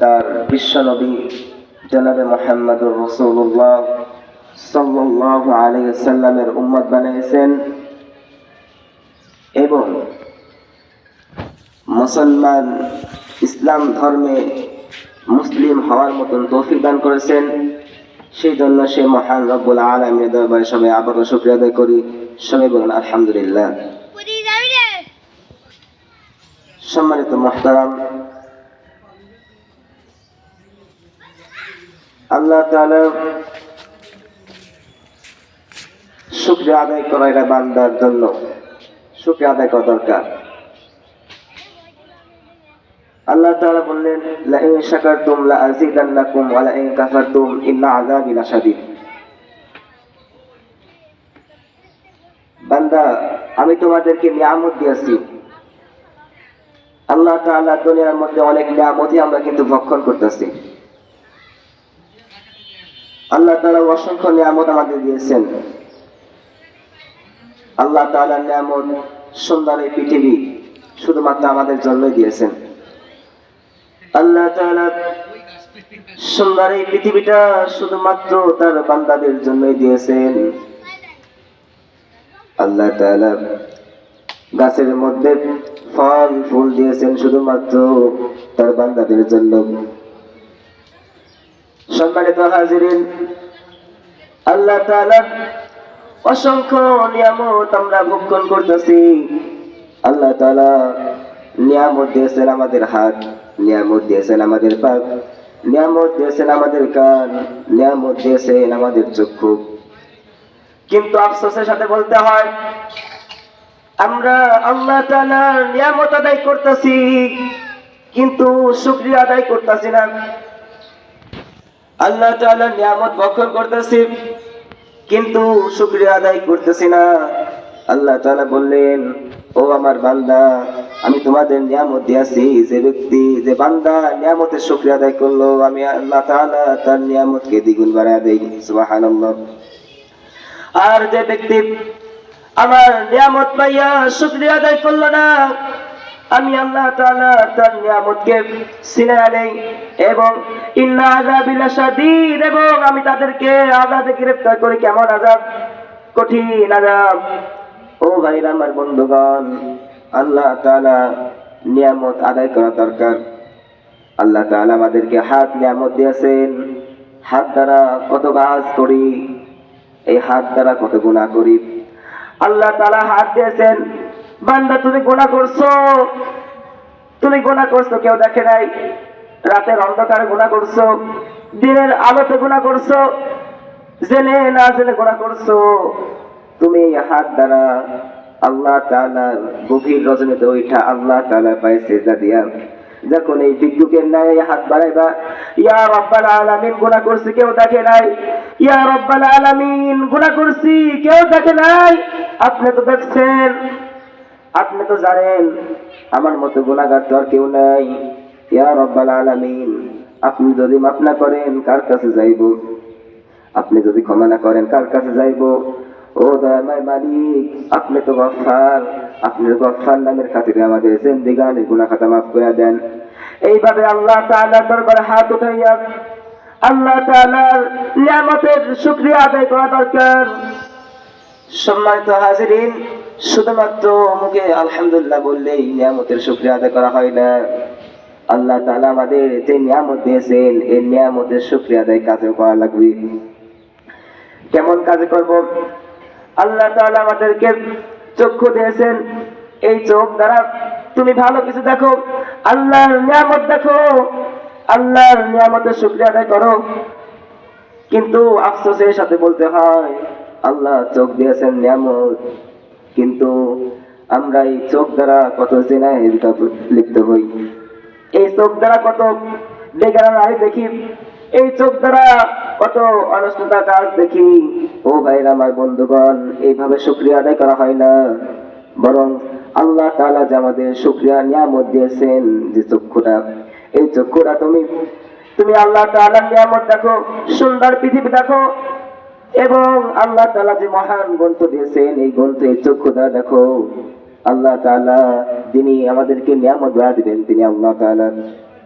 তার বিশ্বনবী জনাবে মুহাম্মদুর রাসূলুল্লাহ সাল্লাল্লাহু আলাইহি ওয়াসাল্লামের উম্মত বানিয়েছেন এবং মুসলমান ইসলাম ধর্মে মুসলিম হওয়ার মতন তৌফিক দান করেছেন। সেই জন্য সে মহান রব্বুল আলামিনের দরবারে সবাই আবারও শুকরিয়া আদায় করি। সবাই বলুন আলহামদুলিল্লাহ। সম্মানিত মুহতারাম, আল্লাহ তাআলা শুকরিয়া আদায় করা এটা বান্দার জন্য শুকরিয়া আদায় করা দরকার। আল্লাহ তাআলা বললেন, লা ইন শাকারতুম লা আযীদান্নাকুম ওয়া লা ইন কাফারতুম ইন্না আযাবি লাশাদীদ। বান্দা, আমি তোমাদেরকে নিয়ামত দিয়েছি। আল্লাহ তাআলা দুনিয়ার মধ্যে অনেক নিয়ামতই আমরা কিন্তু ভক্ষণ করতেছি। আল্লাহ তাআলা অসংখ্য নিয়ামত আমাদের দিয়েছেন। আল্লাহ তাআলার নিয়ামত সুন্দর এই পৃথিবী শুধুমাত্র আমাদের জন্যই দিয়েছেন। আল্লাহ তাআলা সুন্দর এই পৃথিবীটা শুধুমাত্র তার বান্দাদের জন্যই দিয়েছেন। আল্লাহ তাআলা গাছের মধ্যে ফল ফুল দিয়েছেন শুধুমাত্র তার বান্দাদের জন্য। সম্মানিত হাজিরিন, আল্লাহ তাআলা অসংখ্য নিয়ামত আমরা ভক্ষণ করতেছি। আল্লাহ তাআলা নিয়ামত দিয়েছেন আমাদের হাত, নিয়ামত দিয়েছেন আমাদের পা, নিয়ামত দিয়েছেন আমাদের কান, নিয়ামত দিয়েছেন আমাদের চক্ষু। কিন্তু আফসোসের সাথে বলতে হয়, আমরা আল্লাহ তাআলার নিয়ামত আদায় করতেছি কিন্তু শুকরিয়া আদায় করতেছি না। আল্লাহ তাআলার নিয়ামত ভক্ষণ করতেছি কিন্তু শুকরিয়া আদায় করতেছি না। আল্লাহ তাআলা বললেন, ও আমার বান্দা, আমি তোমাদের নিয়ামত দিয়েছি, যে ব্যক্তি যে বান্দা নিয়ামতের শুকরিয়া আদায় করলো, আমি আল্লাহ তাআলা তার নিয়ামতকে দ্বিগুণ বাড়ায় দেই। সুবহানাল্লাহ। আর যে ব্যক্তি আমার নিয়ামত পাইয়া শুকরিয়া আদায় করলো না, আমি আল্লাহ তাআলা তার নিয়ামতকে ছিনিয়ে নেই এবং ইন্না আযাবি লাশাদীদ, এবং আমি তাদেরকে আযাবে গ্রেফতার করি। কেমন আযাব? কঠিন আযাব। ও ভাইরা, আমার বন্ধুগণ, আল্লাহ তাআলা নিয়ামত আদায় করা দরকার। আল্লাহ তাআলা আমাদেরকে হাত নিয়ামত দিয়েছেন। হাত দ্বারা কত কাজ করি, এই হাত দ্বারা কত গুনাহ করি। আল্লাহ তাআলা হাত দিয়েছেন। বান্দা, তুমি গুনাহ করছো, তুমি গুনাহ করছো, কেউ দেখে নাই। রাতের অন্ধকারে গুনাহ করছো, দিনের আলোতে গুনাহ করছো, জেনে না জেনে গুনাহ করছো। তুমি এই হাত দ্বারা আল্লাহ তাআলার গভীর রজনীতে ওইটা আল্লাহ তাআলার পায়ে সিজদা দিয়া যখন এই ভিক্ষুকের ন্যায় হাত বাড়াইবা, ইয়া রাব্বাল আলামিন, গুনাহ করছি, কেউ দেখে নাই। ইয়া রাব্বাল আলামিন, গুনাহ করছি, কেউ দেখে নাই। আপনি তো দেখছেন, আপনি তো জানেন আমার মতো গুনাহগার তো আর কেউ নাই। ইয়া রাব্বাল আলামিন, আপনি যদি মাফ না করেন কার কাছে যাইব? আপনি যদি ক্ষমা না করেন কার কাছে যাইব? ও দয়াময় মালিক, আপনি তো গফফার, আপনার গফফার নামের খাতিরে আমাদের জিন্দেগানির গুনাহ খাতা মাফ করে দেন। এইভাবে আল্লাহ তাআলার দরবারে হাত উঠাইয়া আল্লাহ তাআলার নিয়ামতের শুকরিয়া আদায় করা দরকার। সম্মানিত হাজিরিন, শুধুমাত্র মুখে আলহামদুলিল্লাহ বললেই নিয়ামতের শুকরিয়া আদায় করা হয় না। আল্লাহ তাআলা আমাদের যে নিয়ামত দিয়েছেন, এই নিয়ামতের শুকরিয়া আদায় কাজে করা লাগবে। কেমন কাজে করব? আল্লাহ তাআলা আমাদেরকে চক্ষু দিয়েছেন। এই চোখ দ্বারা তুমি ভালো কিছু দেখো, আল্লাহর নিয়ামত দেখো, আল্লাহর নিয়ামতের শুকরিয়া আদায় করো। কিন্তু আফসোসের সাথে বলতে হয়, আল্লাহ চোখ দিয়েছেন নিয়ামত, কিন্তু আমরা এই চোখ দ্বারা কত জিনায় লিপ্ত হই। এই চোখ দ্বারা কত বেগানা নারী দেখি, এই চোখ দ্বারা কত অনুষ্ঠিত কাজ দেখি। ও ভাইরা, আমার বন্ধুগণ, এইভাবে শুকরিয়া আদায় করা হয় না, বরং আল্লাহ তাআলা যে আমাদের শুকরিয়া নিয়ামত দিয়েছেন, যে চক্ষুটা, এই চক্ষুটা তুমি আল্লাহ তাআলার নিয়ামত দেখো, সুন্দর পৃথিবী দেখো, এবং আল্লাহ তাআলা যে মহান গ্রন্থ দিয়েছেন, এই গ্রন্থ, এই চক্ষু দ্বারা দেখো। আল্লাহ তাআলা তিনি আমাদেরকে নিয়ামত দিবেন, তিনি আল্লাহ তাআলা